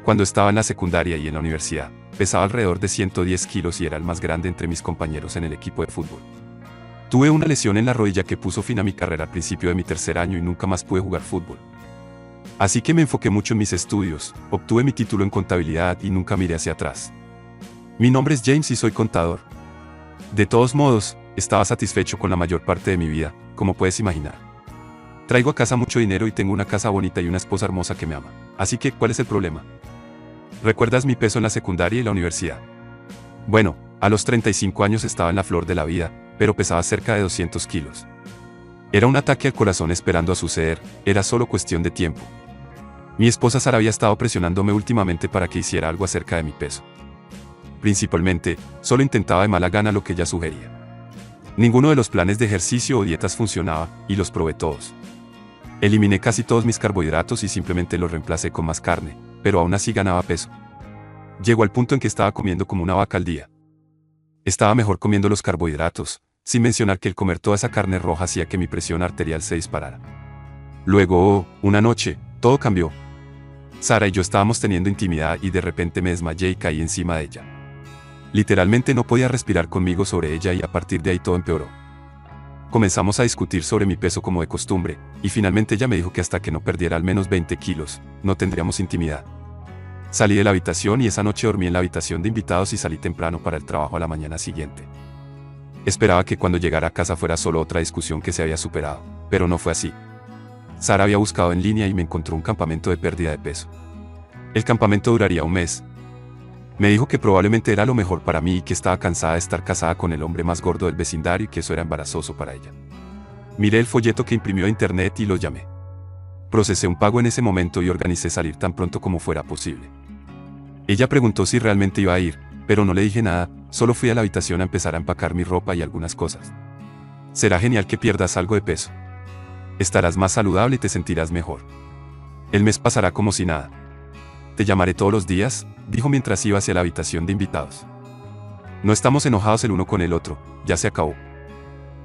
Cuando estaba en la secundaria y en la universidad, pesaba alrededor de 110 kilos y era el más grande entre mis compañeros en el equipo de fútbol. Tuve una lesión en la rodilla que puso fin a mi carrera al principio de mi tercer año y nunca más pude jugar fútbol. Así que me enfoqué mucho en mis estudios, obtuve mi título en contabilidad y nunca miré hacia atrás. Mi nombre es James y soy contador. De todos modos, estaba satisfecho con la mayor parte de mi vida, como puedes imaginar. Traigo a casa mucho dinero y tengo una casa bonita y una esposa hermosa que me ama. Así que, ¿cuál es el problema? ¿Recuerdas mi peso en la secundaria y la universidad? Bueno, a los 35 años estaba en la flor de la vida, pero pesaba cerca de 200 kilos. Era un ataque al corazón esperando a suceder, era solo cuestión de tiempo. Mi esposa Sara había estado presionándome últimamente para que hiciera algo acerca de mi peso. Principalmente, solo intentaba de mala gana lo que ella sugería. Ninguno de los planes de ejercicio o dietas funcionaba, y los probé todos. Eliminé casi todos mis carbohidratos y simplemente los reemplacé con más carne, pero aún así ganaba peso. Llegó al punto en que estaba comiendo como una vaca al día. Estaba mejor comiendo los carbohidratos, sin mencionar que el comer toda esa carne roja hacía que mi presión arterial se disparara. Luego, una noche, todo cambió. Sara y yo estábamos teniendo intimidad y de repente me desmayé y caí encima de ella. Literalmente no podía respirar conmigo sobre ella y a partir de ahí todo empeoró. Comenzamos a discutir sobre mi peso como de costumbre, y finalmente ella me dijo que hasta que no perdiera al menos 20 kilos, no tendríamos intimidad. Salí de la habitación y esa noche dormí en la habitación de invitados y salí temprano para el trabajo a la mañana siguiente. Esperaba que cuando llegara a casa fuera solo otra discusión que se había superado, pero no fue así. Sara había buscado en línea y me encontró un campamento de pérdida de peso. El campamento duraría un mes. Me dijo que probablemente era lo mejor para mí y que estaba cansada de estar casada con el hombre más gordo del vecindario y que eso era embarazoso para ella. Miré el folleto que imprimió a internet y lo llamé. Procesé un pago en ese momento y organicé salir tan pronto como fuera posible. Ella preguntó si realmente iba a ir, pero no le dije nada, solo fui a la habitación a empezar a empacar mi ropa y algunas cosas. Será genial que pierdas algo de peso. Estarás más saludable y te sentirás mejor. El mes pasará como si nada. Te llamaré todos los días, dijo mientras iba hacia la habitación de invitados. No estamos enojados el uno con el otro, ya se acabó.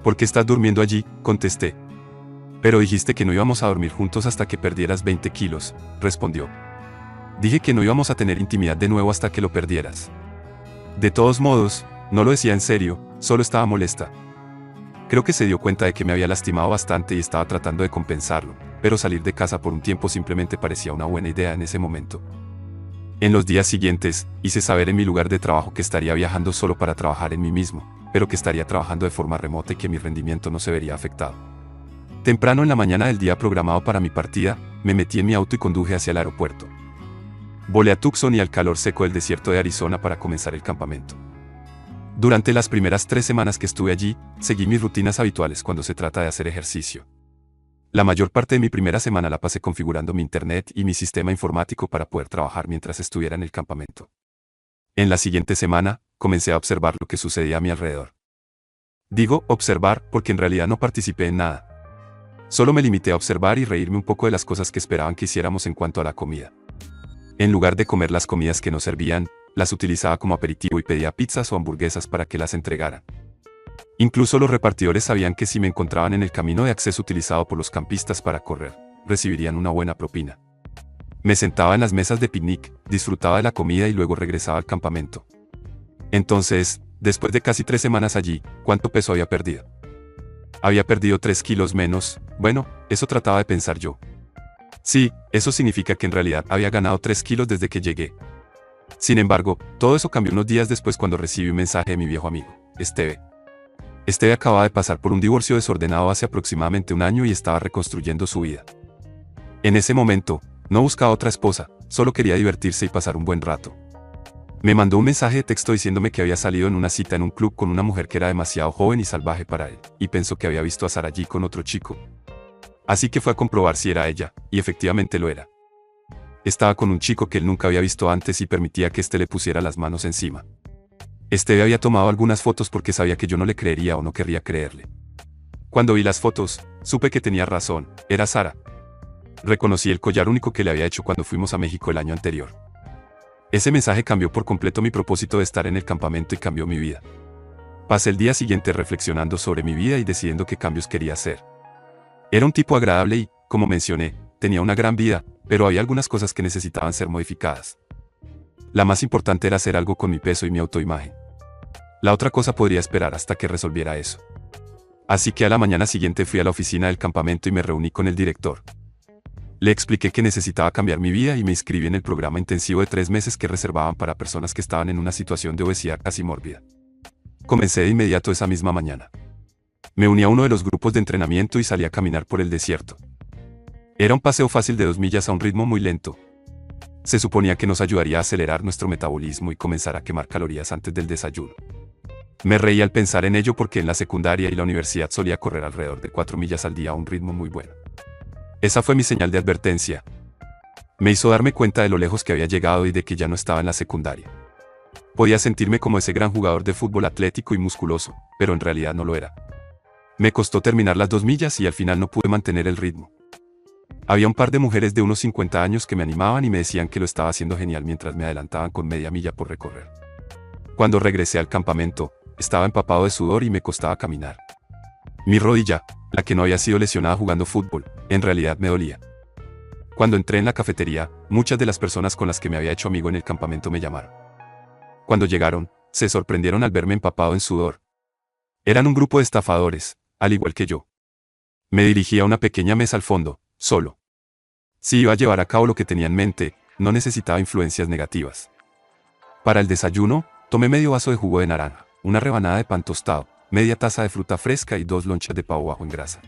¿Por qué estás durmiendo allí?, contesté. Pero dijiste que no íbamos a dormir juntos hasta que perdieras 20 kilos, respondió. Dije que no íbamos a tener intimidad de nuevo hasta que lo perdieras. De todos modos, no lo decía en serio, solo estaba molesta. Creo que se dio cuenta de que me había lastimado bastante y estaba tratando de compensarlo, pero salir de casa por un tiempo simplemente parecía una buena idea en ese momento. En los días siguientes, hice saber en mi lugar de trabajo que estaría viajando solo para trabajar en mí mismo, pero que estaría trabajando de forma remota y que mi rendimiento no se vería afectado. Temprano en la mañana del día programado para mi partida, me metí en mi auto y conduje hacia el aeropuerto. Volé a Tucson y al calor seco del desierto de Arizona para comenzar el campamento. Durante las primeras 3 semanas que estuve allí, seguí mis rutinas habituales cuando se trata de hacer ejercicio. La mayor parte de mi primera semana la pasé configurando mi internet y mi sistema informático para poder trabajar mientras estuviera en el campamento. En la siguiente semana, comencé a observar lo que sucedía a mi alrededor. Digo observar porque en realidad no participé en nada. Solo me limité a observar y reírme un poco de las cosas que esperaban que hiciéramos en cuanto a la comida. En lugar de comer las comidas que nos servían, las utilizaba como aperitivo y pedía pizzas o hamburguesas para que las entregaran. Incluso los repartidores sabían que si me encontraban en el camino de acceso utilizado por los campistas para correr, recibirían una buena propina. Me sentaba en las mesas de picnic, disfrutaba de la comida y luego regresaba al campamento. Entonces, después de casi 3 semanas allí, ¿cuánto peso había perdido? Había perdido 3 kilos menos, bueno, eso trataba de pensar yo. Sí, eso significa que en realidad había ganado 3 kilos desde que llegué. Sin embargo, todo eso cambió unos días después cuando recibí un mensaje de mi viejo amigo, Esteve. Esteve acababa de pasar por un divorcio desordenado hace aproximadamente un año y estaba reconstruyendo su vida. En ese momento, no buscaba otra esposa, solo quería divertirse y pasar un buen rato. Me mandó un mensaje de texto diciéndome que había salido en una cita en un club con una mujer que era demasiado joven y salvaje para él, y pensó que había visto a Sara allí con otro chico. Así que fue a comprobar si era ella, y efectivamente lo era. Estaba con un chico que él nunca había visto antes y permitía que éste le pusiera las manos encima. Esteve había tomado algunas fotos porque sabía que yo no le creería o no querría creerle. Cuando vi las fotos, supe que tenía razón, era Sara. Reconocí el collar único que le había hecho cuando fuimos a México el año anterior. Ese mensaje cambió por completo mi propósito de estar en el campamento y cambió mi vida. Pasé el día siguiente reflexionando sobre mi vida y decidiendo qué cambios quería hacer. Era un tipo agradable y, como mencioné, tenía una gran vida, pero había algunas cosas que necesitaban ser modificadas. La más importante era hacer algo con mi peso y mi autoimagen. La otra cosa podría esperar hasta que resolviera eso. Así que a la mañana siguiente fui a la oficina del campamento y me reuní con el director. Le expliqué que necesitaba cambiar mi vida y me inscribí en el programa intensivo de 3 meses que reservaban para personas que estaban en una situación de obesidad casi mórbida. Comencé de inmediato esa misma mañana. Me uní a uno de los grupos de entrenamiento y salí a caminar por el desierto. Era un paseo fácil de 2 millas a un ritmo muy lento. Se suponía que nos ayudaría a acelerar nuestro metabolismo y comenzar a quemar calorías antes del desayuno. Me reí al pensar en ello porque en la secundaria y la universidad solía correr alrededor de 4 millas al día a un ritmo muy bueno. Esa fue mi señal de advertencia. Me hizo darme cuenta de lo lejos que había llegado y de que ya no estaba en la secundaria. Podía sentirme como ese gran jugador de fútbol atlético y musculoso, pero en realidad no lo era. Me costó terminar las 2 millas y al final no pude mantener el ritmo. Había un par de mujeres de unos 50 años que me animaban y me decían que lo estaba haciendo genial mientras me adelantaban con media milla por recorrer. Cuando regresé al campamento, estaba empapado de sudor y me costaba caminar. Mi rodilla, la que no había sido lesionada jugando fútbol, en realidad me dolía. Cuando entré en la cafetería, muchas de las personas con las que me había hecho amigo en el campamento me llamaron. Cuando llegaron, se sorprendieron al verme empapado en sudor. Eran un grupo de estafadores, al igual que yo. Me dirigí a una pequeña mesa al fondo, solo. Si iba a llevar a cabo lo que tenía en mente, no necesitaba influencias negativas. Para el desayuno, tomé medio vaso de jugo de naranja, una rebanada de pan tostado, media taza de fruta fresca y 2 lonchas de pavo bajo en grasa.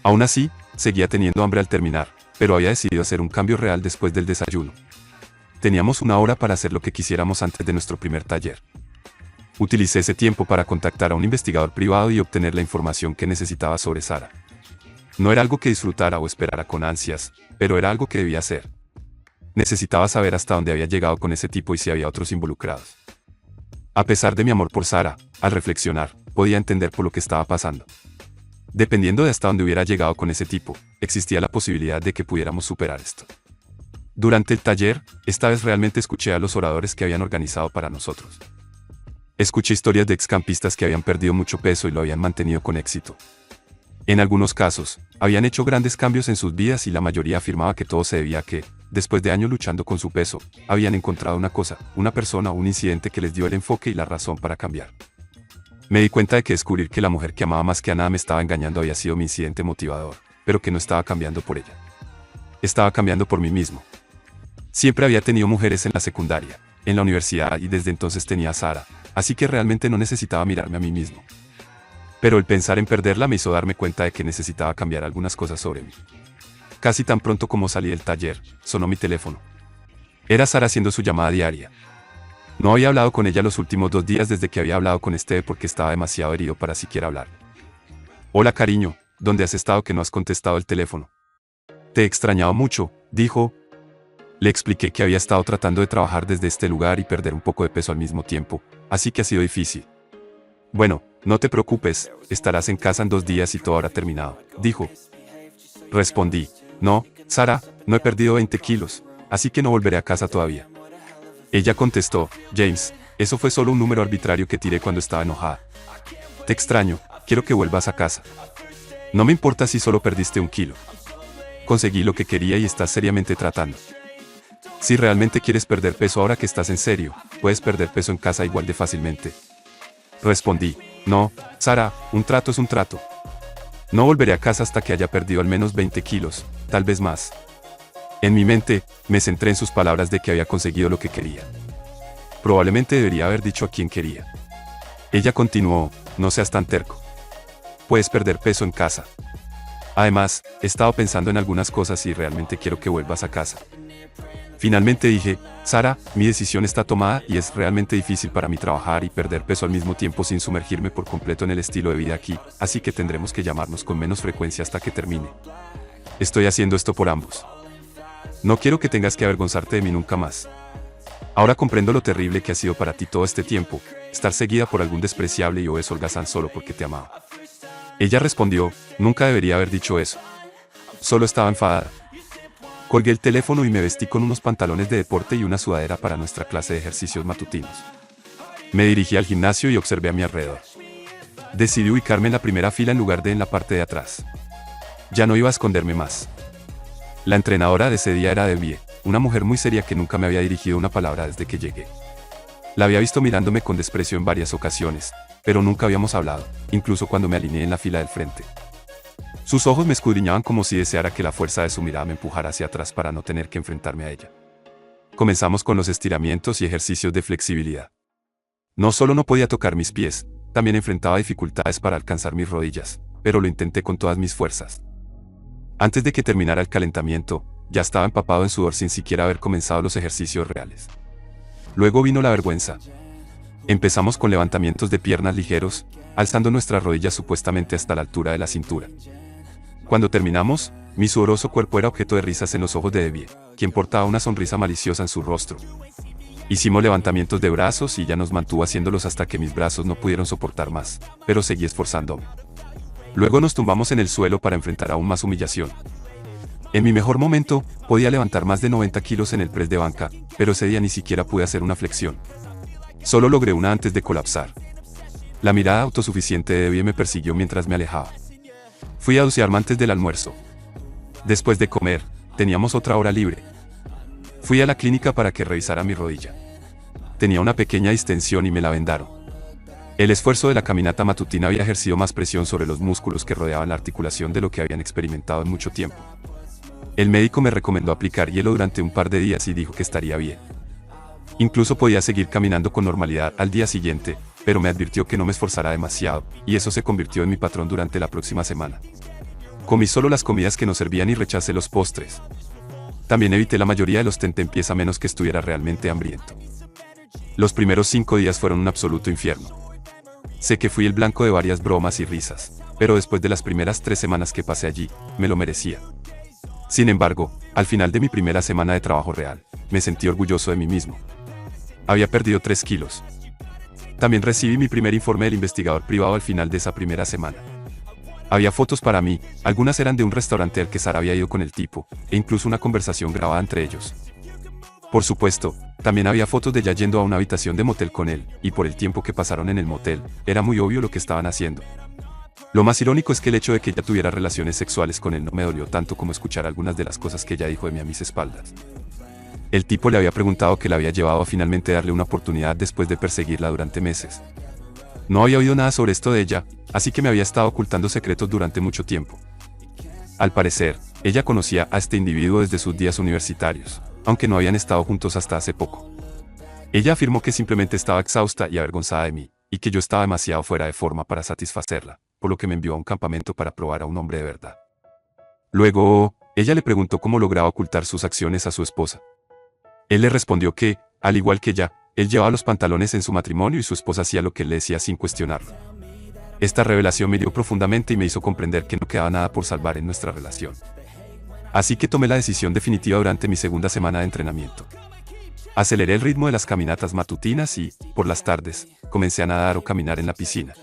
Aún así, seguía teniendo hambre al terminar, pero había decidido hacer un cambio real después del desayuno. Teníamos 1 hora para hacer lo que quisiéramos antes de nuestro primer taller. Utilicé ese tiempo para contactar a un investigador privado y obtener la información que necesitaba sobre Sara. No era algo que disfrutara o esperara con ansias, pero era algo que debía hacer. Necesitaba saber hasta dónde había llegado con ese tipo y si había otros involucrados. A pesar de mi amor por Sara, al reflexionar, podía entender por lo que estaba pasando. Dependiendo de hasta dónde hubiera llegado con ese tipo, existía la posibilidad de que pudiéramos superar esto. Durante el taller, esta vez realmente escuché a los oradores que habían organizado para nosotros. Escuché historias de excampistas que habían perdido mucho peso y lo habían mantenido con éxito. En algunos casos, habían hecho grandes cambios en sus vidas y la mayoría afirmaba que todo se debía a que, después de años luchando con su peso, habían encontrado una cosa, una persona o un incidente que les dio el enfoque y la razón para cambiar. Me di cuenta de que descubrir que la mujer que amaba más que a nada me estaba engañando había sido mi incidente motivador, pero que no estaba cambiando por ella. Estaba cambiando por mí mismo. Siempre había tenido mujeres en la secundaria, en la universidad y desde entonces tenía a Sara, así que realmente no necesitaba mirarme a mí mismo. Pero el pensar en perderla me hizo darme cuenta de que necesitaba cambiar algunas cosas sobre mí. Casi tan pronto como salí del taller, sonó mi teléfono. Era Sara haciendo su llamada diaria. No había hablado con ella los últimos 2 días desde que había hablado con Steve porque estaba demasiado herido para siquiera hablar. Hola cariño, ¿dónde has estado que no has contestado el teléfono? Te he extrañado mucho, dijo. Le expliqué que había estado tratando de trabajar desde este lugar y perder un poco de peso al mismo tiempo, así que ha sido difícil. Bueno, no te preocupes, estarás en casa en 2 días y todo habrá terminado, dijo. Respondí, no, Sara, no he perdido 20 kilos, así que no volveré a casa todavía. Ella contestó, James, eso fue solo un número arbitrario que tiré cuando estaba enojada. Te extraño, quiero que vuelvas a casa. No me importa si solo perdiste 1 kilo. Conseguí lo que quería y estás seriamente tratando. Si realmente quieres perder peso ahora que estás en serio, puedes perder peso en casa igual de fácilmente. Respondí, no, Sara, un trato es un trato. No volveré a casa hasta que haya perdido al menos 20 kilos, tal vez más. En mi mente, me centré en sus palabras de que había conseguido lo que quería. Probablemente debería haber dicho a quién quería. Ella continuó, no seas tan terco. Puedes perder peso en casa. Además, he estado pensando en algunas cosas y realmente quiero que vuelvas a casa. Finalmente dije, Sara, mi decisión está tomada y es realmente difícil para mí trabajar y perder peso al mismo tiempo sin sumergirme por completo en el estilo de vida aquí, así que tendremos que llamarnos con menos frecuencia hasta que termine. Estoy haciendo esto por ambos. No quiero que tengas que avergonzarte de mí nunca más. Ahora comprendo lo terrible que ha sido para ti todo este tiempo, estar seguida por algún despreciable y obeso holgazán solo porque te amaba. Ella respondió, nunca debería haber dicho eso. Solo estaba enfadada. Colgué el teléfono y me vestí con unos pantalones de deporte y una sudadera para nuestra clase de ejercicios matutinos. Me dirigí al gimnasio y observé a mi alrededor. Decidí ubicarme en la primera fila en lugar de en la parte de atrás. Ya no iba a esconderme más. La entrenadora de ese día era Debbie, una mujer muy seria que nunca me había dirigido una palabra desde que llegué. La había visto mirándome con desprecio en varias ocasiones, pero nunca habíamos hablado, incluso cuando me alineé en la fila del frente. Sus ojos me escudriñaban como si deseara que la fuerza de su mirada me empujara hacia atrás para no tener que enfrentarme a ella. Comenzamos con los estiramientos y ejercicios de flexibilidad. No solo no podía tocar mis pies, también enfrentaba dificultades para alcanzar mis rodillas, pero lo intenté con todas mis fuerzas. Antes de que terminara el calentamiento, ya estaba empapado en sudor sin siquiera haber comenzado los ejercicios reales. Luego vino la vergüenza. Empezamos con levantamientos de piernas ligeros, alzando nuestras rodillas supuestamente hasta la altura de la cintura. Cuando terminamos, mi sudoroso cuerpo era objeto de risas en los ojos de Debbie, quien portaba una sonrisa maliciosa en su rostro. Hicimos levantamientos de brazos y ella nos mantuvo haciéndolos hasta que mis brazos no pudieron soportar más, pero seguí esforzándome. Luego nos tumbamos en el suelo para enfrentar aún más humillación. En mi mejor momento, podía levantar más de 90 kilos en el press de banca, pero ese día ni siquiera pude hacer una flexión. Solo logré una antes de colapsar. La mirada autosuficiente de Debbie me persiguió mientras me alejaba. Fui a ducharme antes del almuerzo. Después de comer, teníamos otra hora libre. Fui a la clínica para que revisara mi rodilla. Tenía una pequeña distensión y me la vendaron. El esfuerzo de la caminata matutina había ejercido más presión sobre los músculos que rodeaban la articulación de lo que habían experimentado en mucho tiempo. El médico me recomendó aplicar hielo durante un par de días y dijo que estaría bien. Incluso podía seguir caminando con normalidad al día siguiente, pero me advirtió que no me esforzara demasiado, y eso se convirtió en mi patrón durante la próxima semana. Comí solo las comidas que nos servían y rechacé los postres. También evité la mayoría de los tentempiés a menos que estuviera realmente hambriento. Los primeros 5 días fueron un absoluto infierno. Sé que fui el blanco de varias bromas y risas, pero después de las primeras 3 semanas que pasé allí, me lo merecía. Sin embargo, al final de mi primera semana de trabajo real, me sentí orgulloso de mí mismo. Había perdido 3 kilos. También recibí mi primer informe del investigador privado al final de esa primera semana. Había fotos para mí, algunas eran de un restaurante al que Sara había ido con el tipo, e incluso una conversación grabada entre ellos. Por supuesto, también había fotos de ella yendo a una habitación de motel con él, y por el tiempo que pasaron en el motel, era muy obvio lo que estaban haciendo. Lo más irónico es que el hecho de que ella tuviera relaciones sexuales con él no me dolió tanto como escuchar algunas de las cosas que ella dijo de mí a mis espaldas. El tipo le había preguntado qué la había llevado a finalmente darle una oportunidad después de perseguirla durante meses. No había oído nada sobre esto de ella, así que me había estado ocultando secretos durante mucho tiempo. Al parecer, ella conocía a este individuo desde sus días universitarios, aunque no habían estado juntos hasta hace poco. Ella afirmó que simplemente estaba exhausta y avergonzada de mí, y que yo estaba demasiado fuera de forma para satisfacerla, por lo que me envió a un campamento para probar a un hombre de verdad. Luego, ella le preguntó cómo lograba ocultar sus acciones a su esposa. Él le respondió que, al igual que ella, él llevaba los pantalones en su matrimonio y su esposa hacía lo que él le decía sin cuestionarlo. Esta revelación me hirió profundamente y me hizo comprender que no quedaba nada por salvar en nuestra relación. Así que tomé la decisión definitiva durante mi segunda semana de entrenamiento. Aceleré el ritmo de las caminatas matutinas y, por las tardes, comencé a nadar o caminar en la piscina.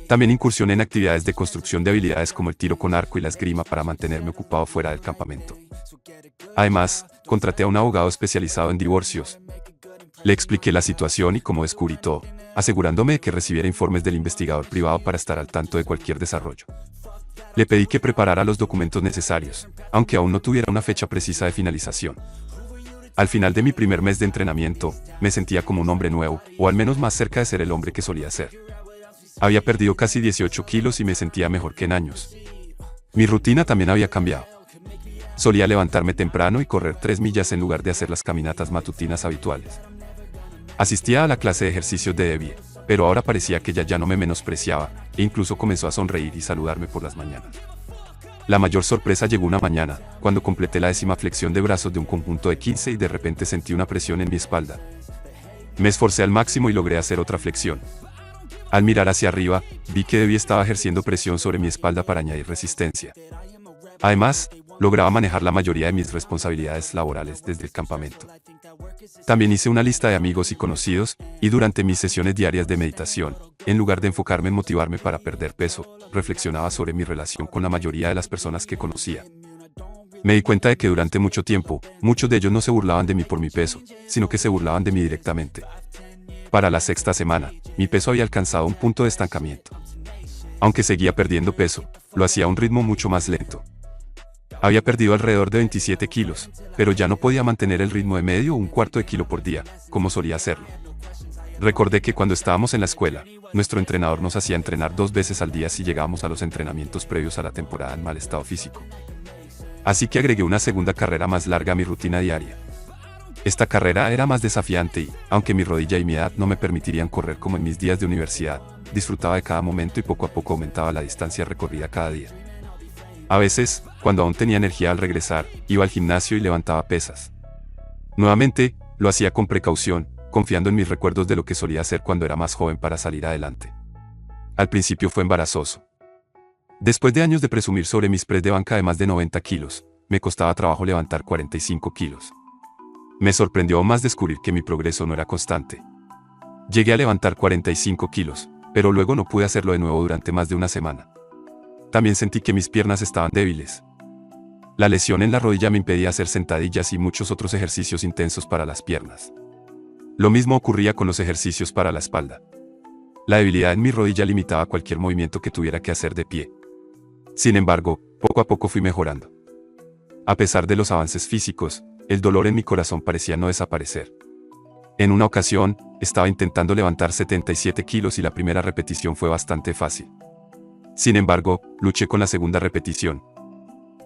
También incursioné en actividades de construcción de habilidades como el tiro con arco y la esgrima para mantenerme ocupado fuera del campamento. Además, contraté a un abogado especializado en divorcios. Le expliqué la situación y cómo descubrí todo, asegurándome de que recibiera informes del investigador privado para estar al tanto de cualquier desarrollo. Le pedí que preparara los documentos necesarios, aunque aún no tuviera una fecha precisa de finalización. Al final de mi primer mes de entrenamiento, me sentía como un hombre nuevo, o al menos más cerca de ser el hombre que solía ser. Había perdido casi 18 kilos y me sentía mejor que en años. Mi rutina también había cambiado. Solía levantarme temprano y correr 3 millas en lugar de hacer las caminatas matutinas habituales. Asistía a la clase de ejercicios de Debbie, pero ahora parecía que ella ya no me menospreciaba, e incluso comenzó a sonreír y saludarme por las mañanas. La mayor sorpresa llegó una mañana, cuando completé la 10ª flexión de brazos de un conjunto de 15 y de repente sentí una presión en mi espalda. Me esforcé al máximo y logré hacer otra flexión. Al mirar hacia arriba, vi que Debbie estaba ejerciendo presión sobre mi espalda para añadir resistencia. Además, lograba manejar la mayoría de mis responsabilidades laborales desde el campamento. También hice una lista de amigos y conocidos, y durante mis sesiones diarias de meditación, en lugar de enfocarme en motivarme para perder peso, reflexionaba sobre mi relación con la mayoría de las personas que conocía. Me di cuenta de que durante mucho tiempo, muchos de ellos no se burlaban de mí por mi peso, sino que se burlaban de mí directamente. Para la 6ª semana, mi peso había alcanzado un punto de estancamiento. Aunque seguía perdiendo peso, lo hacía a un ritmo mucho más lento. Había perdido alrededor de 27 kilos, pero ya no podía mantener el ritmo de medio o un cuarto de kilo por día, como solía hacerlo. Recordé que cuando estábamos en la escuela, nuestro entrenador nos hacía entrenar 2 veces al día si llegábamos a los entrenamientos previos a la temporada en mal estado físico. Así que agregué una segunda carrera más larga a mi rutina diaria. Esta carrera era más desafiante y, aunque mi rodilla y mi edad no me permitirían correr como en mis días de universidad, disfrutaba de cada momento y poco a poco aumentaba la distancia recorrida cada día. A veces, cuando aún tenía energía al regresar, iba al gimnasio y levantaba pesas. Nuevamente, lo hacía con precaución, confiando en mis recuerdos de lo que solía hacer cuando era más joven para salir adelante. Al principio fue embarazoso. Después de años de presumir sobre mis press de banca de más de 90 kilos, me costaba trabajo levantar 45 kilos. Me sorprendió aún más descubrir que mi progreso no era constante. Llegué a levantar 45 kilos, pero luego no pude hacerlo de nuevo durante más de una semana. También sentí que mis piernas estaban débiles. La lesión en la rodilla me impedía hacer sentadillas y muchos otros ejercicios intensos para las piernas. Lo mismo ocurría con los ejercicios para la espalda. La debilidad en mi rodilla limitaba cualquier movimiento que tuviera que hacer de pie. Sin embargo, poco a poco fui mejorando. A pesar de los avances físicos, el dolor en mi corazón parecía no desaparecer. En una ocasión, estaba intentando levantar 77 kilos y la primera repetición fue bastante fácil. Sin embargo, luché con la segunda repetición.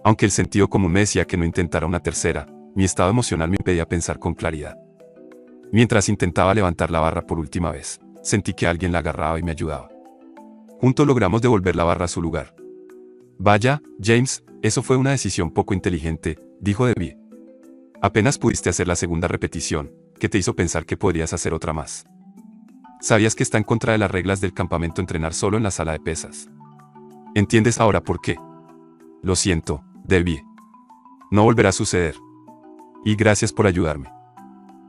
Aunque el sentido común me decía que no intentara una tercera, mi estado emocional me impedía pensar con claridad. Mientras intentaba levantar la barra por última vez, sentí que alguien la agarraba y me ayudaba. Juntos logramos devolver la barra a su lugar. Vaya, James, eso fue una decisión poco inteligente, dijo Debbie. Apenas pudiste hacer la segunda repetición, ¿qué te hizo pensar que podrías hacer otra más? ¿Sabías que está en contra de las reglas del campamento entrenar solo en la sala de pesas? ¿Entiendes ahora por qué? Lo siento, Debbie. No volverá a suceder. Y gracias por ayudarme.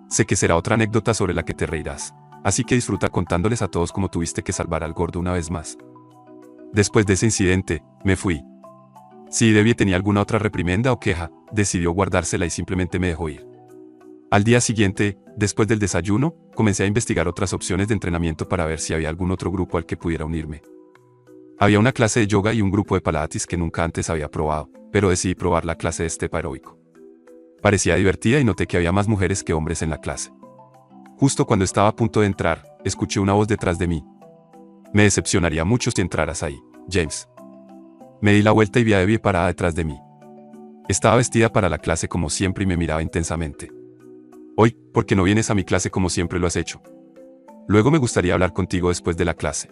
Sé que será otra anécdota sobre la que te reirás, así que disfruta contándoles a todos cómo tuviste que salvar al gordo una vez más. Después de ese incidente, me fui. Si Debbie tenía alguna otra reprimenda o queja, decidió guardársela y simplemente me dejó ir. Al día siguiente, después del desayuno, comencé a investigar otras opciones de entrenamiento para ver si había algún otro grupo al que pudiera unirme. Había una clase de yoga y un grupo de pilates que nunca antes había probado, pero decidí probar la clase de step aeróbico. Parecía divertida y noté que había más mujeres que hombres en la clase. Justo cuando estaba a punto de entrar, escuché una voz detrás de mí. Me decepcionaría mucho si entraras ahí, James. Me di la vuelta y vi a Debbie parada detrás de mí. Estaba vestida para la clase como siempre y me miraba intensamente. Hoy, ¿por qué no vienes a mi clase como siempre lo has hecho? Luego me gustaría hablar contigo después de la clase.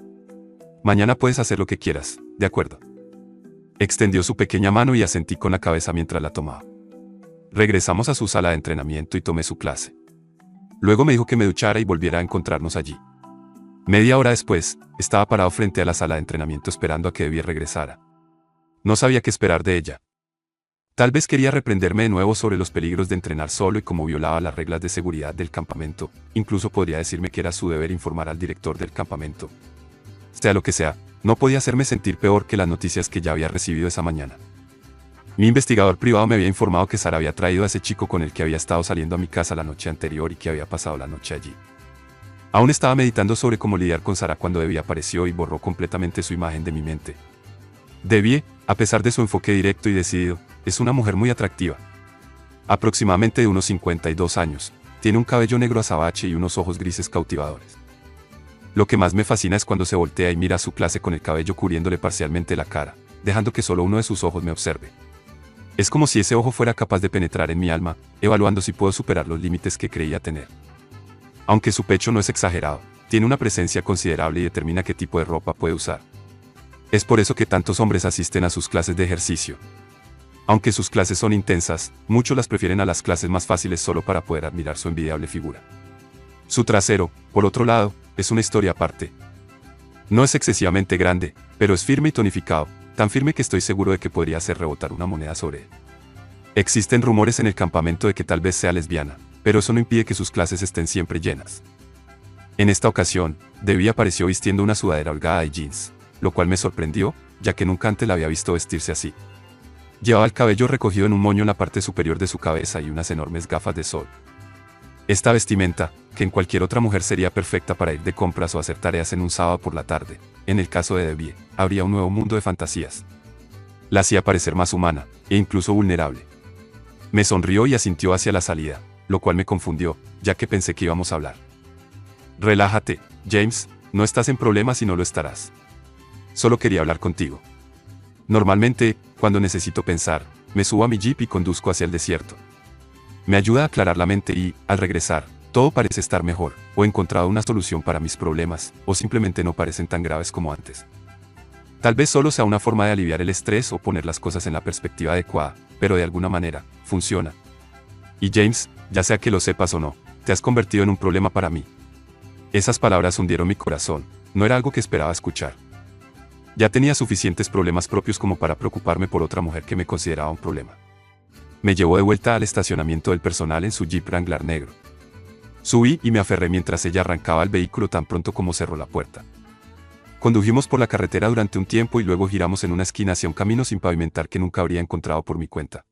Mañana puedes hacer lo que quieras, ¿de acuerdo? Extendió su pequeña mano y asentí con la cabeza mientras la tomaba. Regresamos a su sala de entrenamiento y tomé su clase. Luego me dijo que me duchara y volviera a encontrarnos allí. Media hora después, estaba parado frente a la sala de entrenamiento esperando a que Debbie regresara. No sabía qué esperar de ella. Tal vez quería reprenderme de nuevo sobre los peligros de entrenar solo y cómo violaba las reglas de seguridad del campamento, incluso podría decirme que era su deber informar al director del campamento. Sea lo que sea, no podía hacerme sentir peor que las noticias que ya había recibido esa mañana. Mi investigador privado me había informado que Sara había traído a ese chico con el que había estado saliendo a mi casa la noche anterior y que había pasado la noche allí. Aún estaba meditando sobre cómo lidiar con Sara cuando Debbie apareció y borró completamente su imagen de mi mente. Debbie, a pesar de su enfoque directo y decidido, es una mujer muy atractiva. Aproximadamente de unos 52 años, tiene un cabello negro azabache y unos ojos grises cautivadores. Lo que más me fascina es cuando se voltea y mira a su clase con el cabello cubriéndole parcialmente la cara, dejando que solo uno de sus ojos me observe. Es como si ese ojo fuera capaz de penetrar en mi alma, evaluando si puedo superar los límites que creía tener. Aunque su pecho no es exagerado, tiene una presencia considerable y determina qué tipo de ropa puede usar. Es por eso que tantos hombres asisten a sus clases de ejercicio. Aunque sus clases son intensas, muchos las prefieren a las clases más fáciles solo para poder admirar su envidiable figura. Su trasero, por otro lado, es una historia aparte. No es excesivamente grande, pero es firme y tonificado, tan firme que estoy seguro de que podría hacer rebotar una moneda sobre él. Existen rumores en el campamento de que tal vez sea lesbiana, pero eso no impide que sus clases estén siempre llenas. En esta ocasión, Debbie apareció vistiendo una sudadera holgada y jeans, lo cual me sorprendió, ya que nunca antes la había visto vestirse así. Llevaba el cabello recogido en un moño en la parte superior de su cabeza y unas enormes gafas de sol. Esta vestimenta, que en cualquier otra mujer sería perfecta para ir de compras o hacer tareas en un sábado por la tarde, en el caso de Debbie, habría un nuevo mundo de fantasías. La hacía parecer más humana, e incluso vulnerable. Me sonrió y asintió hacia la salida, lo cual me confundió, ya que pensé que íbamos a hablar. Relájate, James, no estás en problemas y no lo estarás. Solo quería hablar contigo. Normalmente, cuando necesito pensar, me subo a mi jeep y conduzco hacia el desierto. Me ayuda a aclarar la mente y, al regresar, todo parece estar mejor, o he encontrado una solución para mis problemas, o simplemente no parecen tan graves como antes. Tal vez solo sea una forma de aliviar el estrés o poner las cosas en la perspectiva adecuada, pero de alguna manera, funciona. Y James, ya sea que lo sepas o no, te has convertido en un problema para mí. Esas palabras hundieron mi corazón, no era algo que esperaba escuchar. Ya tenía suficientes problemas propios como para preocuparme por otra mujer que me consideraba un problema. Me llevó de vuelta al estacionamiento del personal en su Jeep Wrangler negro. Subí y me aferré mientras ella arrancaba el vehículo tan pronto como cerró la puerta. Condujimos por la carretera durante un tiempo y luego giramos en una esquina hacia un camino sin pavimentar que nunca habría encontrado por mi cuenta.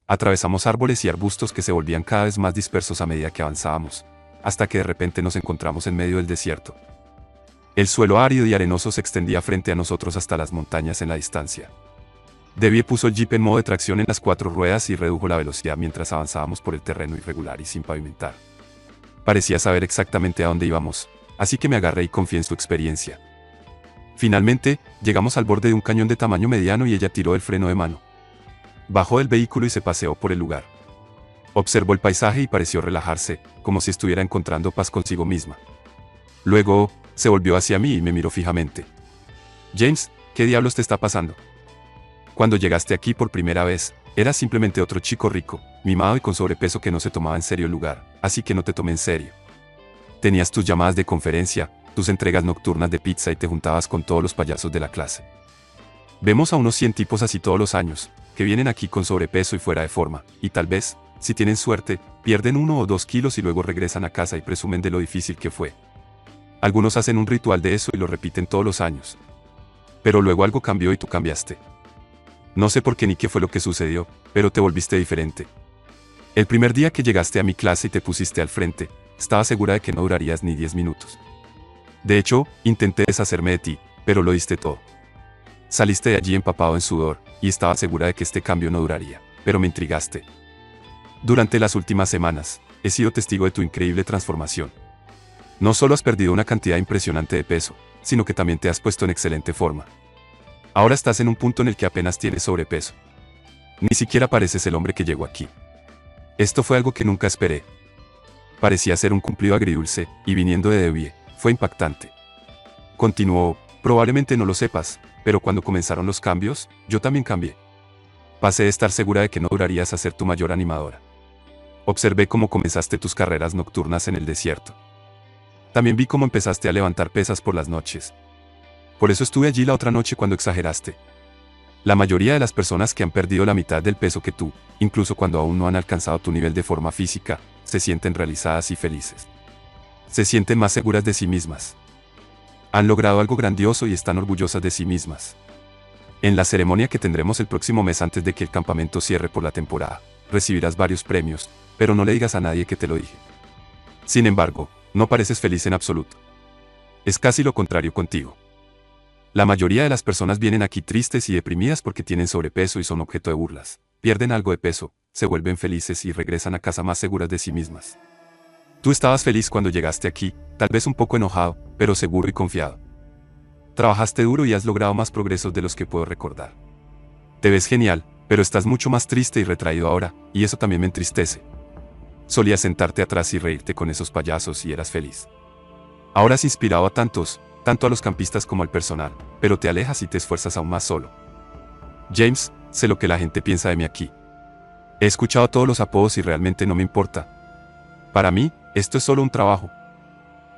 Atravesamos árboles y arbustos que se volvían cada vez más dispersos a medida que avanzábamos, hasta que de repente nos encontramos en medio del desierto. El suelo árido y arenoso se extendía frente a nosotros hasta las montañas en la distancia. Debbie puso el jeep en modo de tracción en las 4 ruedas y redujo la velocidad mientras avanzábamos por el terreno irregular y sin pavimentar. Parecía saber exactamente a dónde íbamos, así que me agarré y confié en su experiencia. Finalmente, llegamos al borde de un cañón de tamaño mediano y ella tiró el freno de mano. Bajó del vehículo y se paseó por el lugar. Observó el paisaje y pareció relajarse, como si estuviera encontrando paz consigo misma. Luego, se volvió hacia mí y me miró fijamente. James, ¿qué diablos te está pasando? Cuando llegaste aquí por primera vez, eras simplemente otro chico rico, mimado y con sobrepeso que no se tomaba en serio el lugar, así que no te tomé en serio. Tenías tus llamadas de conferencia, tus entregas nocturnas de pizza y te juntabas con todos los payasos de la clase. Vemos a unos 100 tipos así todos los años, que vienen aquí con sobrepeso y fuera de forma, y tal vez, si tienen suerte, pierden 1 o 2 kilos y luego regresan a casa y presumen de lo difícil que fue. Algunos hacen un ritual de eso y lo repiten todos los años. Pero luego algo cambió y tú cambiaste. No sé por qué ni qué fue lo que sucedió, pero te volviste diferente. El primer día que llegaste a mi clase y te pusiste al frente, estaba segura de que no durarías ni 10 minutos. De hecho, intenté deshacerme de ti, pero lo diste todo. Saliste de allí empapado en sudor, y estaba segura de que este cambio no duraría, pero me intrigaste. Durante las últimas semanas, he sido testigo de tu increíble transformación. No solo has perdido una cantidad impresionante de peso, sino que también te has puesto en excelente forma. Ahora estás en un punto en el que apenas tienes sobrepeso. Ni siquiera pareces el hombre que llegó aquí. Esto fue algo que nunca esperé. Parecía ser un cumplido agridulce, y viniendo de Debbie, fue impactante. Continuó, probablemente no lo sepas, pero cuando comenzaron los cambios, yo también cambié. Pasé de estar segura de que no durarías a ser tu mayor animadora. Observé cómo comenzaste tus carreras nocturnas en el desierto. También vi cómo empezaste a levantar pesas por las noches. Por eso estuve allí la otra noche cuando exageraste. La mayoría de las personas que han perdido la mitad del peso que tú, incluso cuando aún no han alcanzado tu nivel de forma física, se sienten realizadas y felices. Se sienten más seguras de sí mismas. Han logrado algo grandioso y están orgullosas de sí mismas. En la ceremonia que tendremos el próximo mes antes de que el campamento cierre por la temporada, recibirás varios premios, pero no le digas a nadie que te lo dije. Sin embargo, no pareces feliz en absoluto. Es casi lo contrario contigo. La mayoría de las personas vienen aquí tristes y deprimidas porque tienen sobrepeso y son objeto de burlas. Pierden algo de peso, se vuelven felices y regresan a casa más seguras de sí mismas. Tú estabas feliz cuando llegaste aquí, tal vez un poco enojado, pero seguro y confiado. Trabajaste duro y has logrado más progresos de los que puedo recordar. Te ves genial, pero estás mucho más triste y retraído ahora, y eso también me entristece. Solías sentarte atrás y reírte con esos payasos y eras feliz. Ahora has inspirado a tantos, tanto a los campistas como al personal, pero te alejas y te esfuerzas aún más solo. James, sé lo que la gente piensa de mí aquí. He escuchado todos los apodos y realmente no me importa. Para mí, esto es solo un trabajo.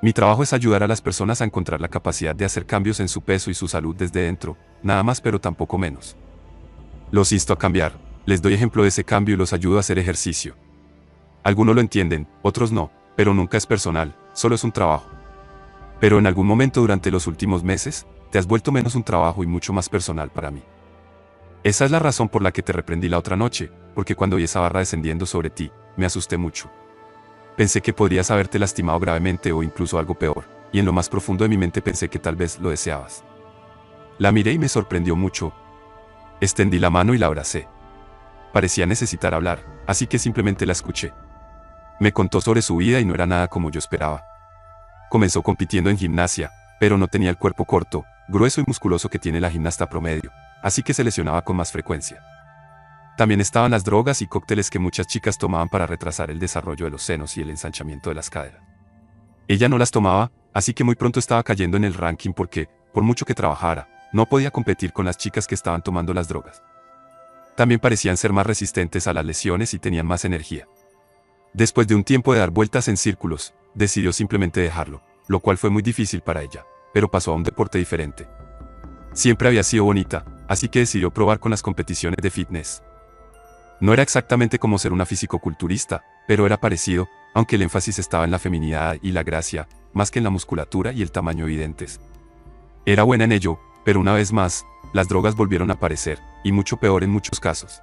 Mi trabajo es ayudar a las personas a encontrar la capacidad de hacer cambios en su peso y su salud desde dentro, nada más pero tampoco menos. Los insto a cambiar, les doy ejemplo de ese cambio y los ayudo a hacer ejercicio. Algunos lo entienden, otros no, pero nunca es personal, solo es un trabajo. Pero en algún momento durante los últimos meses, te has vuelto menos un trabajo y mucho más personal para mí. Esa es la razón por la que te reprendí la otra noche, porque cuando vi esa barra descendiendo sobre ti, me asusté mucho. Pensé que podrías haberte lastimado gravemente o incluso algo peor, y en lo más profundo de mi mente pensé que tal vez lo deseabas. La miré y me sorprendió mucho. Extendí la mano y la abracé. Parecía necesitar hablar, así que simplemente la escuché. Me contó sobre su vida y no era nada como yo esperaba. Comenzó compitiendo en gimnasia, pero no tenía el cuerpo corto, grueso y musculoso que tiene la gimnasta promedio, así que se lesionaba con más frecuencia. También estaban las drogas y cócteles que muchas chicas tomaban para retrasar el desarrollo de los senos y el ensanchamiento de las caderas. Ella no las tomaba, así que muy pronto estaba cayendo en el ranking porque, por mucho que trabajara, no podía competir con las chicas que estaban tomando las drogas. También parecían ser más resistentes a las lesiones y tenían más energía. Después de un tiempo de dar vueltas en círculos, decidió simplemente dejarlo, lo cual fue muy difícil para ella, pero pasó a un deporte diferente. Siempre había sido bonita, así que decidió probar con las competiciones de fitness. No era exactamente como ser una fisicoculturista, pero era parecido, aunque el énfasis estaba en la feminidad y la gracia, más que en la musculatura y el tamaño evidentes. Era buena en ello, pero una vez más, las drogas volvieron a aparecer, y mucho peor en muchos casos.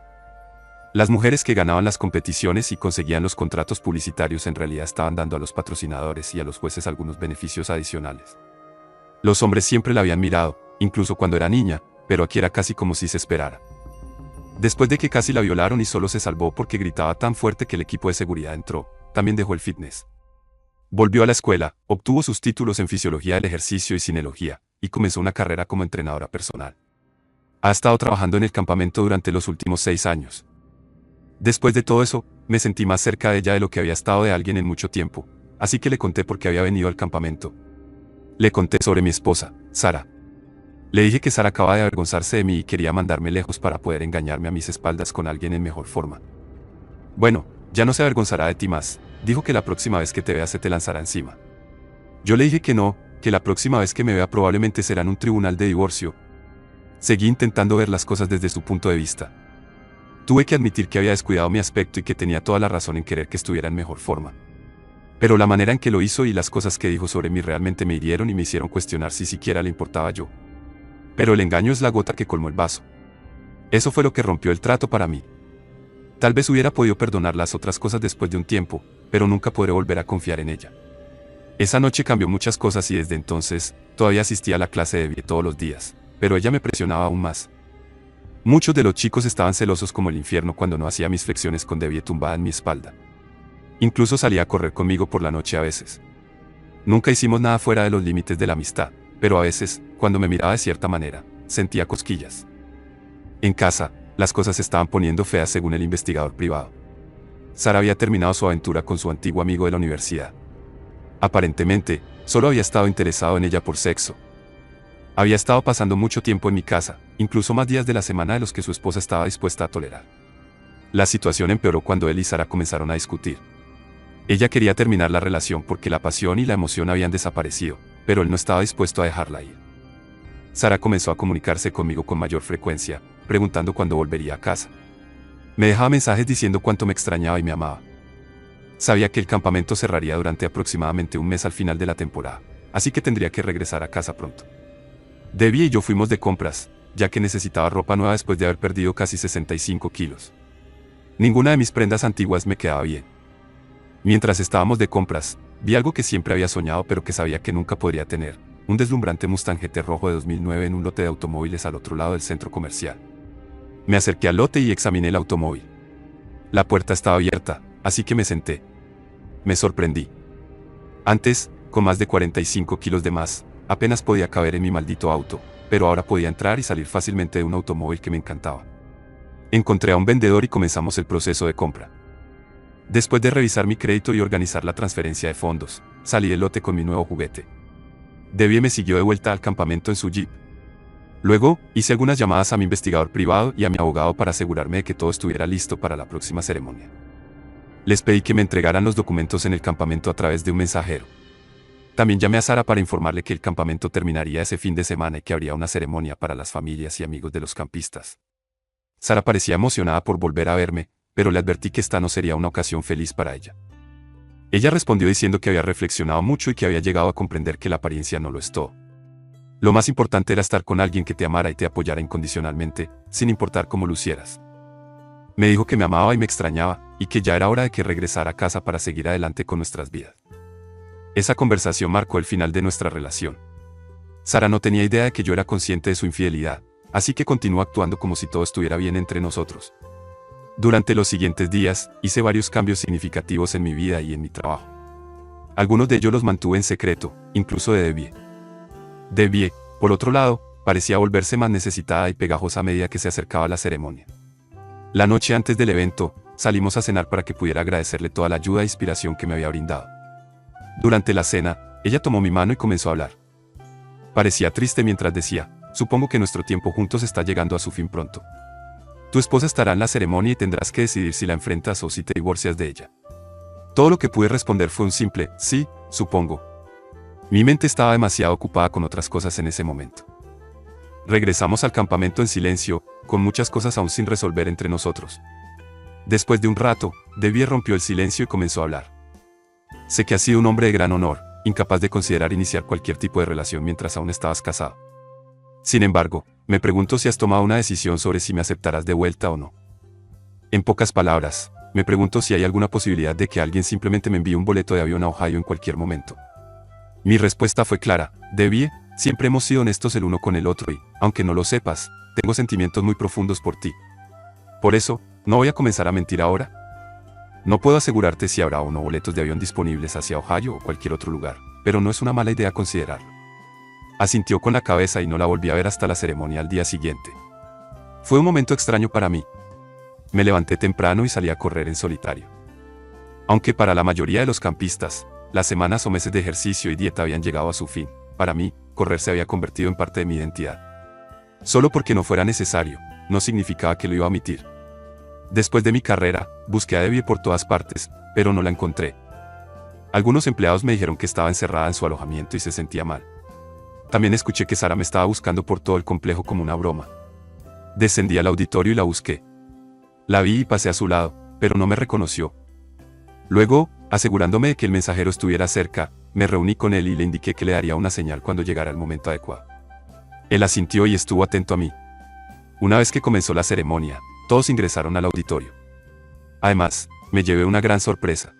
Las mujeres que ganaban las competiciones y conseguían los contratos publicitarios en realidad estaban dando a los patrocinadores y a los jueces algunos beneficios adicionales. Los hombres siempre la habían mirado, incluso cuando era niña, pero aquí era casi como si se esperara. Después de que casi la violaron y solo se salvó porque gritaba tan fuerte que el equipo de seguridad entró, también dejó el fitness. Volvió a la escuela, obtuvo sus títulos en fisiología del ejercicio y cineología, y comenzó una carrera como entrenadora personal. Ha estado trabajando en el campamento durante los últimos 6 años. Después de todo eso, me sentí más cerca de ella de lo que había estado de alguien en mucho tiempo, así que le conté por qué había venido al campamento. Le conté sobre mi esposa, Sara. Le dije que Sara acababa de avergonzarse de mí y quería mandarme lejos para poder engañarme a mis espaldas con alguien en mejor forma. Bueno, ya no se avergonzará de ti más, dijo que la próxima vez que te vea se te lanzará encima. Yo le dije que no, que la próxima vez que me vea probablemente será en un tribunal de divorcio. Seguí intentando ver las cosas desde su punto de vista. Tuve que admitir que había descuidado mi aspecto y que tenía toda la razón en querer que estuviera en mejor forma. Pero la manera en que lo hizo y las cosas que dijo sobre mí realmente me hirieron y me hicieron cuestionar si siquiera le importaba yo. Pero el engaño es la gota que colmó el vaso. Eso fue lo que rompió el trato para mí. Tal vez hubiera podido perdonar las otras cosas después de un tiempo, pero nunca podré volver a confiar en ella. Esa noche cambió muchas cosas y desde entonces, todavía asistía a la clase de Debbie todos los días, pero ella me presionaba aún más. Muchos de los chicos estaban celosos como el infierno cuando no hacía mis flexiones con Debbie tumbada en mi espalda. Incluso salía a correr conmigo por la noche a veces. Nunca hicimos nada fuera de los límites de la amistad, pero a veces, cuando me miraba de cierta manera, sentía cosquillas. En casa, las cosas se estaban poniendo feas según el investigador privado. Sara había terminado su aventura con su antiguo amigo de la universidad. Aparentemente, solo había estado interesado en ella por sexo. Había estado pasando mucho tiempo en mi casa, incluso más días de la semana de los que su esposa estaba dispuesta a tolerar. La situación empeoró cuando él y Sara comenzaron a discutir. Ella quería terminar la relación porque la pasión y la emoción habían desaparecido, pero él no estaba dispuesto a dejarla ir. Sara comenzó a comunicarse conmigo con mayor frecuencia, preguntando cuándo volvería a casa. Me dejaba mensajes diciendo cuánto me extrañaba y me amaba. Sabía que el campamento cerraría durante aproximadamente un mes al final de la temporada, así que tendría que regresar a casa pronto. Debbie y yo fuimos de compras, ya que necesitaba ropa nueva después de haber perdido casi 65 kilos. Ninguna de mis prendas antiguas me quedaba bien. Mientras estábamos de compras, vi algo que siempre había soñado pero que sabía que nunca podría tener, un deslumbrante Mustang GT rojo de 2009 en un lote de automóviles al otro lado del centro comercial. Me acerqué al lote y examiné el automóvil. La puerta estaba abierta, así que me senté. Me sorprendí. Antes, con más de 45 kilos de más, apenas podía caber en mi maldito auto, pero ahora podía entrar y salir fácilmente de un automóvil que me encantaba. Encontré a un vendedor y comenzamos el proceso de compra. Después de revisar mi crédito y organizar la transferencia de fondos, salí del lote con mi nuevo juguete. Debbie me siguió de vuelta al campamento en su jeep. Luego, hice algunas llamadas a mi investigador privado y a mi abogado para asegurarme de que todo estuviera listo para la próxima ceremonia. Les pedí que me entregaran los documentos en el campamento a través de un mensajero. También llamé a Sara para informarle que el campamento terminaría ese fin de semana y que habría una ceremonia para las familias y amigos de los campistas. Sara parecía emocionada por volver a verme, pero le advertí que esta no sería una ocasión feliz para ella. Ella respondió diciendo que había reflexionado mucho y que había llegado a comprender que la apariencia no lo es todo. Lo más importante era estar con alguien que te amara y te apoyara incondicionalmente, sin importar cómo lucieras. Me dijo que me amaba y me extrañaba, y que ya era hora de que regresara a casa para seguir adelante con nuestras vidas. Esa conversación marcó el final de nuestra relación. Sara no tenía idea de que yo era consciente de su infidelidad, así que continúo actuando como si todo estuviera bien entre nosotros. Durante los siguientes días, hice varios cambios significativos en mi vida y en mi trabajo. Algunos de ellos los mantuve en secreto, incluso de Debbie. Debbie, por otro lado, parecía volverse más necesitada y pegajosa a medida que se acercaba la ceremonia. La noche antes del evento, salimos a cenar para que pudiera agradecerle toda la ayuda e inspiración que me había brindado. Durante la cena, ella tomó mi mano y comenzó a hablar. Parecía triste mientras decía, supongo que nuestro tiempo juntos está llegando a su fin pronto. Tu esposa estará en la ceremonia y tendrás que decidir si la enfrentas o si te divorcias de ella. Todo lo que pude responder fue un simple, sí, supongo. Mi mente estaba demasiado ocupada con otras cosas en ese momento. Regresamos al campamento en silencio, con muchas cosas aún sin resolver entre nosotros. Después de un rato, Debbie rompió el silencio y comenzó a hablar. Sé que has sido un hombre de gran honor, incapaz de considerar iniciar cualquier tipo de relación mientras aún estabas casado. Sin embargo, me pregunto si has tomado una decisión sobre si me aceptarás de vuelta o no. En pocas palabras, me pregunto si hay alguna posibilidad de que alguien simplemente me envíe un boleto de avión a Ohio en cualquier momento. Mi respuesta fue clara, Debbie, siempre hemos sido honestos el uno con el otro y, aunque no lo sepas, tengo sentimientos muy profundos por ti. Por eso, no voy a comenzar a mentir ahora. No puedo asegurarte si habrá o no boletos de avión disponibles hacia Ohio o cualquier otro lugar, pero no es una mala idea considerarlo. Asintió con la cabeza y no la volví a ver hasta la ceremonia al día siguiente. Fue un momento extraño para mí. Me levanté temprano y salí a correr en solitario. Aunque para la mayoría de los campistas, las semanas o meses de ejercicio y dieta habían llegado a su fin, para mí, correr se había convertido en parte de mi identidad. Solo porque no fuera necesario, no significaba que lo iba a omitir. Después de mi carrera, busqué a Debbie por todas partes, pero no la encontré. Algunos empleados me dijeron que estaba encerrada en su alojamiento y se sentía mal. También escuché que Sara me estaba buscando por todo el complejo como una broma. Descendí al auditorio y la busqué. La vi y pasé a su lado, pero no me reconoció. Luego, asegurándome de que el mensajero estuviera cerca, me reuní con él y le indiqué que le daría una señal cuando llegara el momento adecuado. Él asintió y estuvo atento a mí. Una vez que comenzó la ceremonia, todos ingresaron al auditorio. Además, me llevé una gran sorpresa.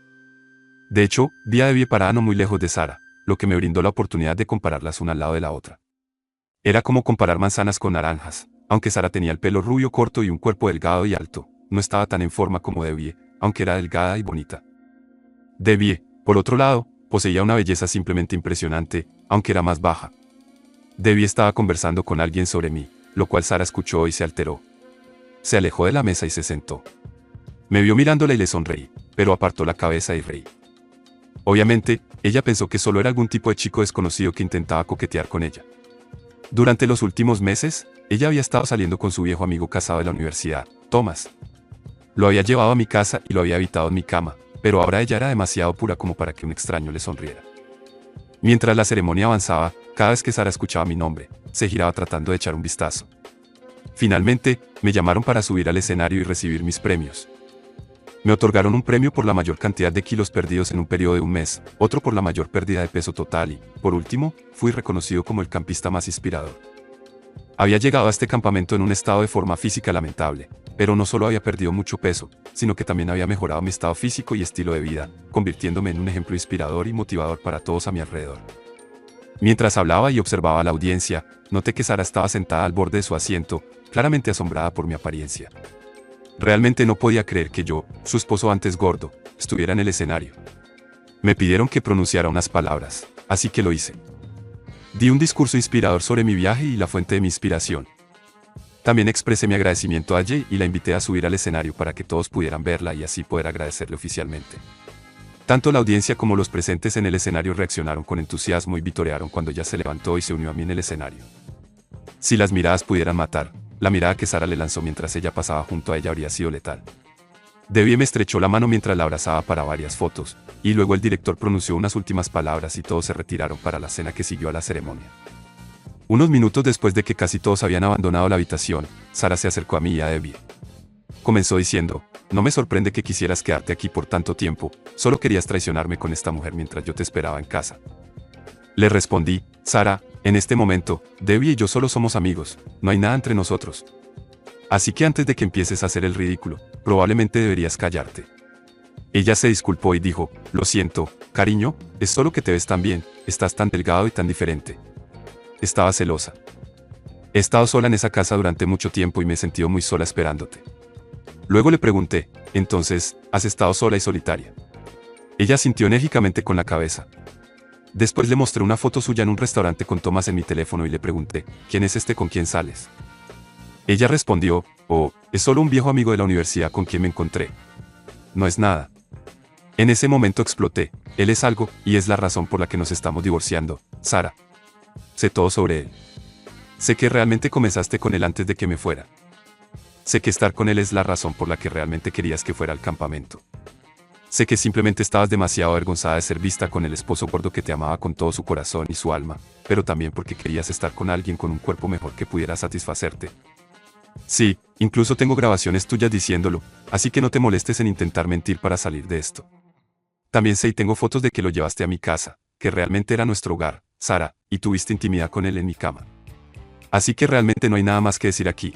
De hecho, vi a Debbie parada no muy lejos de Sara, lo que me brindó la oportunidad de compararlas una al lado de la otra. Era como comparar manzanas con naranjas, aunque Sara tenía el pelo rubio corto y un cuerpo delgado y alto, no estaba tan en forma como Debbie, aunque era delgada y bonita. Debbie, por otro lado, poseía una belleza simplemente impresionante, aunque era más baja. Debbie estaba conversando con alguien sobre mí, lo cual Sara escuchó y se alteró. Se alejó de la mesa y se sentó. Me vio mirándola y le sonreí, pero apartó la cabeza y reí. Obviamente, ella pensó que solo era algún tipo de chico desconocido que intentaba coquetear con ella. Durante los últimos meses, ella había estado saliendo con su viejo amigo casado de la universidad, Thomas. Lo había llevado a mi casa y lo había habitado en mi cama, pero ahora ella era demasiado pura como para que un extraño le sonriera. Mientras la ceremonia avanzaba, cada vez que Sara escuchaba mi nombre, se giraba tratando de echar un vistazo. Finalmente, me llamaron para subir al escenario y recibir mis premios. Me otorgaron un premio por la mayor cantidad de kilos perdidos en un periodo de un mes, otro por la mayor pérdida de peso total y, por último, fui reconocido como el campista más inspirador. Había llegado a este campamento en un estado de forma física lamentable, pero no solo había perdido mucho peso, sino que también había mejorado mi estado físico y estilo de vida, convirtiéndome en un ejemplo inspirador y motivador para todos a mi alrededor. Mientras hablaba y observaba a la audiencia, noté que Sara estaba sentada al borde de su asiento, claramente asombrada por mi apariencia. Realmente no podía creer que yo, su esposo antes gordo, estuviera en el escenario. Me pidieron que pronunciara unas palabras, así que lo hice. Di un discurso inspirador sobre mi viaje y la fuente de mi inspiración. También expresé mi agradecimiento a Jay y la invité a subir al escenario para que todos pudieran verla y así poder agradecerle oficialmente. Tanto la audiencia como los presentes en el escenario reaccionaron con entusiasmo y vitorearon cuando ella se levantó y se unió a mí en el escenario. Si las miradas pudieran matar, la mirada que Sara le lanzó mientras ella pasaba junto a ella habría sido letal. Debbie me estrechó la mano mientras la abrazaba para varias fotos, y luego el director pronunció unas últimas palabras y todos se retiraron para la cena que siguió a la ceremonia. Unos minutos después de que casi todos habían abandonado la habitación, Sara se acercó a mí y a Debbie. Comenzó diciendo, no me sorprende que quisieras quedarte aquí por tanto tiempo, solo querías traicionarme con esta mujer mientras yo te esperaba en casa. Le respondí, Sara, en este momento, Debbie y yo solo somos amigos, no hay nada entre nosotros. Así que antes de que empieces a hacer el ridículo, probablemente deberías callarte. Ella se disculpó y dijo, lo siento, cariño, es solo que te ves tan bien, estás tan delgado y tan diferente. Estaba celosa. He estado sola en esa casa durante mucho tiempo y me he sentido muy sola esperándote. Luego le pregunté, entonces, ¿has estado sola y solitaria? Ella asintió enérgicamente con la cabeza. Después le mostré una foto suya en un restaurante con tomas en mi teléfono y le pregunté, ¿quién es este con quien sales? Ella respondió, oh, es solo un viejo amigo de la universidad con quien me encontré. No es nada. En ese momento exploté, él es algo, y es la razón por la que nos estamos divorciando, Sara. Sé todo sobre él. Sé que realmente comenzaste con él antes de que me fuera. Sé que estar con él es la razón por la que realmente querías que fuera al campamento. Sé que simplemente estabas demasiado avergonzada de ser vista con el esposo gordo que te amaba con todo su corazón y su alma, pero también porque querías estar con alguien con un cuerpo mejor que pudiera satisfacerte. Sí, incluso tengo grabaciones tuyas diciéndolo, así que no te molestes en intentar mentir para salir de esto. También sé y tengo fotos de que lo llevaste a mi casa, que realmente era nuestro hogar, Sara, y tuviste intimidad con él en mi cama. Así que realmente no hay nada más que decir aquí.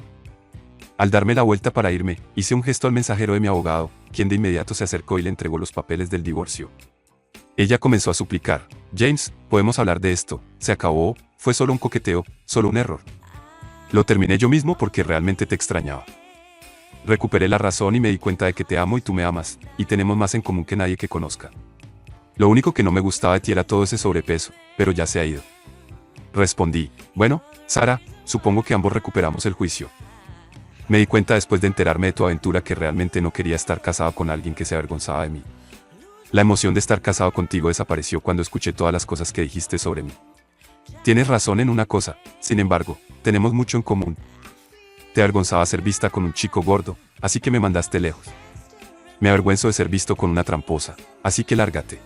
Al darme la vuelta para irme, hice un gesto al mensajero de mi abogado, quien de inmediato se acercó y le entregó los papeles del divorcio. Ella comenzó a suplicar, James, podemos hablar de esto, se acabó, fue solo un coqueteo, solo un error. Lo terminé yo mismo porque realmente te extrañaba. Recuperé la razón y me di cuenta de que te amo y tú me amas, y tenemos más en común que nadie que conozca. Lo único que no me gustaba de ti era todo ese sobrepeso, pero ya se ha ido. Respondí, bueno, Sara, supongo que ambos recuperamos el juicio. Me di cuenta después de enterarme de tu aventura que realmente no quería estar casado con alguien que se avergonzaba de mí. La emoción de estar casado contigo desapareció cuando escuché todas las cosas que dijiste sobre mí. Tienes razón en una cosa, sin embargo, tenemos mucho en común. Te avergonzaba ser vista con un chico gordo, así que me mandaste lejos. Me avergüenzo de ser visto con una tramposa, así que lárgate.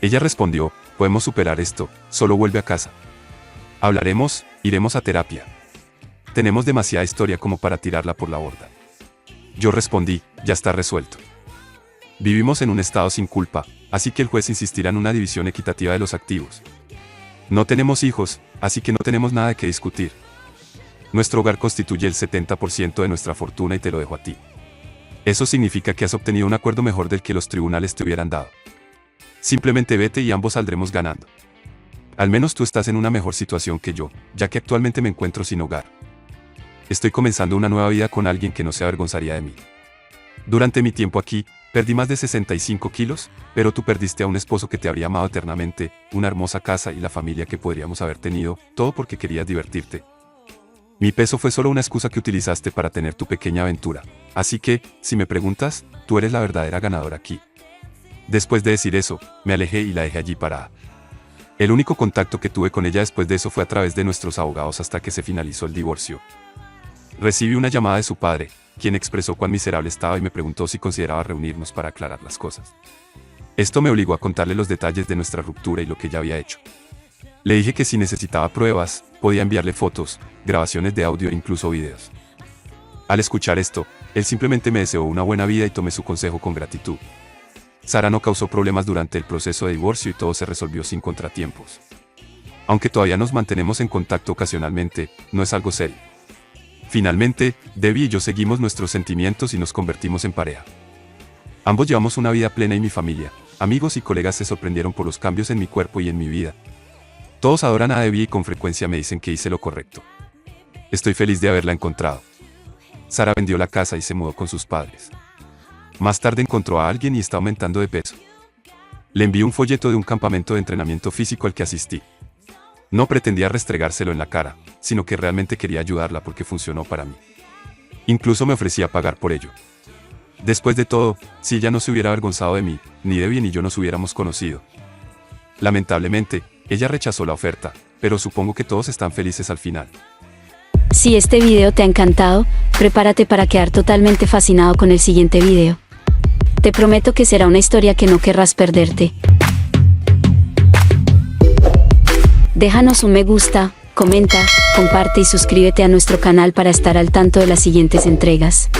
Ella respondió, podemos superar esto, solo vuelve a casa. Hablaremos, iremos a terapia. Tenemos demasiada historia como para tirarla por la borda. Yo respondí, ya está resuelto. Vivimos en un estado sin culpa, así que el juez insistirá en una división equitativa de los activos. No tenemos hijos, así que no tenemos nada que discutir. Nuestro hogar constituye el 70% de nuestra fortuna y te lo dejo a ti. Eso significa que has obtenido un acuerdo mejor del que los tribunales te hubieran dado. Simplemente vete y ambos saldremos ganando. Al menos tú estás en una mejor situación que yo, ya que actualmente me encuentro sin hogar. Estoy comenzando una nueva vida con alguien que no se avergonzaría de mí. Durante mi tiempo aquí, perdí más de 65 kilos, pero tú perdiste a un esposo que te habría amado eternamente, una hermosa casa y la familia que podríamos haber tenido, todo porque querías divertirte. Mi peso fue solo una excusa que utilizaste para tener tu pequeña aventura, así que, si me preguntas, tú eres la verdadera ganadora aquí. Después de decir eso, me alejé y la dejé allí parada. El único contacto que tuve con ella después de eso fue a través de nuestros abogados hasta que se finalizó el divorcio. Recibí una llamada de su padre, quien expresó cuán miserable estaba y me preguntó si consideraba reunirnos para aclarar las cosas. Esto me obligó a contarle los detalles de nuestra ruptura y lo que ella había hecho. Le dije que si necesitaba pruebas, podía enviarle fotos, grabaciones de audio e incluso videos. Al escuchar esto, él simplemente me deseó una buena vida y tomé su consejo con gratitud. Sara no causó problemas durante el proceso de divorcio y todo se resolvió sin contratiempos. Aunque todavía nos mantenemos en contacto ocasionalmente, no es algo serio. Finalmente, Debbie y yo seguimos nuestros sentimientos y nos convertimos en pareja. Ambos llevamos una vida plena y mi familia, amigos y colegas se sorprendieron por los cambios en mi cuerpo y en mi vida. Todos adoran a Debbie y con frecuencia me dicen que hice lo correcto. Estoy feliz de haberla encontrado. Sara vendió la casa y se mudó con sus padres. Más tarde encontró a alguien y está aumentando de peso. Le envié un folleto de un campamento de entrenamiento físico al que asistí. No pretendía restregárselo en la cara, sino que realmente quería ayudarla porque funcionó para mí. Incluso me ofrecía pagar por ello. Después de todo, si ella no se hubiera avergonzado de mí, ni Debbie ni yo nos hubiéramos conocido. Lamentablemente, ella rechazó la oferta, pero supongo que todos están felices al final. Si este video te ha encantado, prepárate para quedar totalmente fascinado con el siguiente video. Te prometo que será una historia que no querrás perderte. Déjanos un me gusta, comenta, comparte y suscríbete a nuestro canal para estar al tanto de las siguientes entregas.